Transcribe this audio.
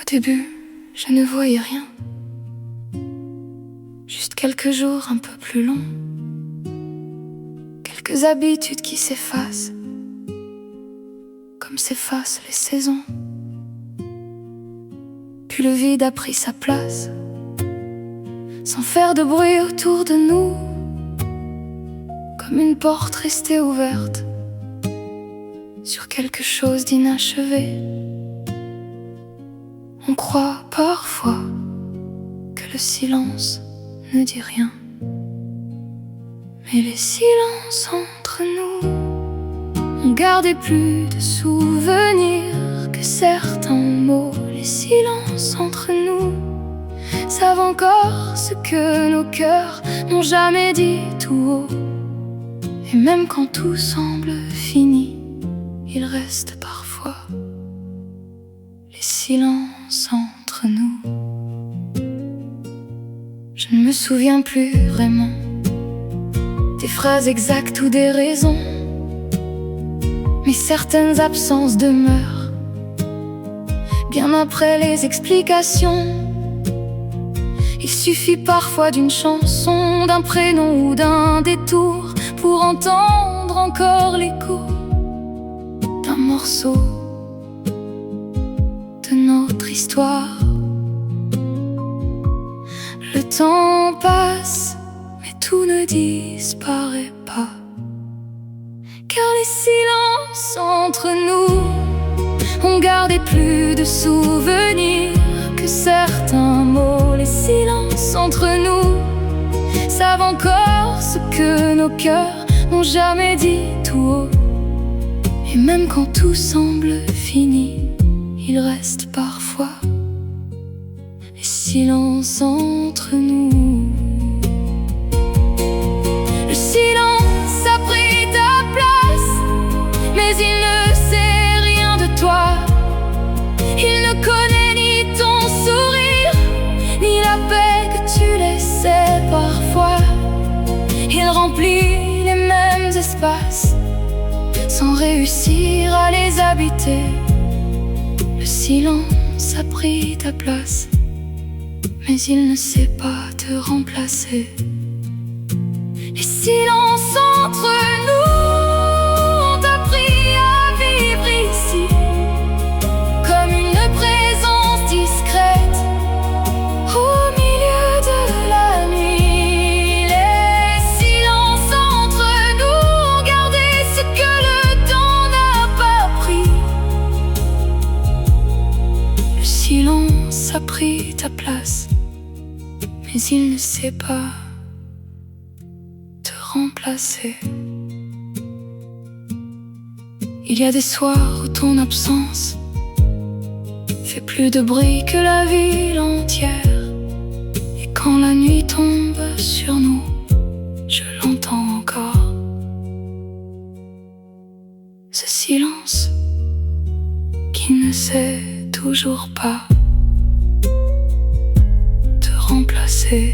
Au début, je ne voyais rien. Juste quelques jours un peu plus longs. Quelques habitudes qui s'effacent, comme s'effacent les saisons. Puis le vide a pris sa place, sans faire de bruit autour de nous, comme une porte restée ouverte sur quelque chose d'inachevé. On croit parfois que le silence ne dit rien, mais les silences entre nous ont gardé plus de souvenirs que certains mots. Les silences entre nous savent encore ce que nos cœurs n'ont jamais dit tout haut. Et même quand tout semble fini, il reste parfois les silences entre nous. Je ne me souviens plus vraiment des phrases exactes ou des raisons, mais certaines absences demeurent bien après les explications. Il suffit parfois d'une chanson, d'un prénom ou d'un détour pour entendre encore l'écho d'un morceau de notre histoire. Le temps passe, mais tout ne disparaît pas, car les silences entre nous ont gardé plus de souvenirs que certains mots. Les silences entre nous savent encore ce que nos cœurs n'ont jamais dit tout haut. Et même quand tout semble fini, il reste parfois les silences entre nous. Le silence a pris ta place, mais il ne sait rien de toi. Il ne connaît ni ton sourire, ni la paix que tu laissais parfois. Il remplit les mêmes espaces sans réussir à les habiter. Le silence a pris ta place, mais il ne sait pas te remplacer. Les silences entre nous ont appris à vivre ici, comme une présence discrète au milieu de la nuit. Les silences entre nous ont gardé ce que le temps n'a pas pris. Le silence a pris ta place, mais il ne sait pas te remplacer. Il y a des soirs où ton absence fait plus de bruit que la ville entière. Et quand la nuit tombe sur nous, je l'entends encore. Ce silence qui ne sait toujours pas te remplacer.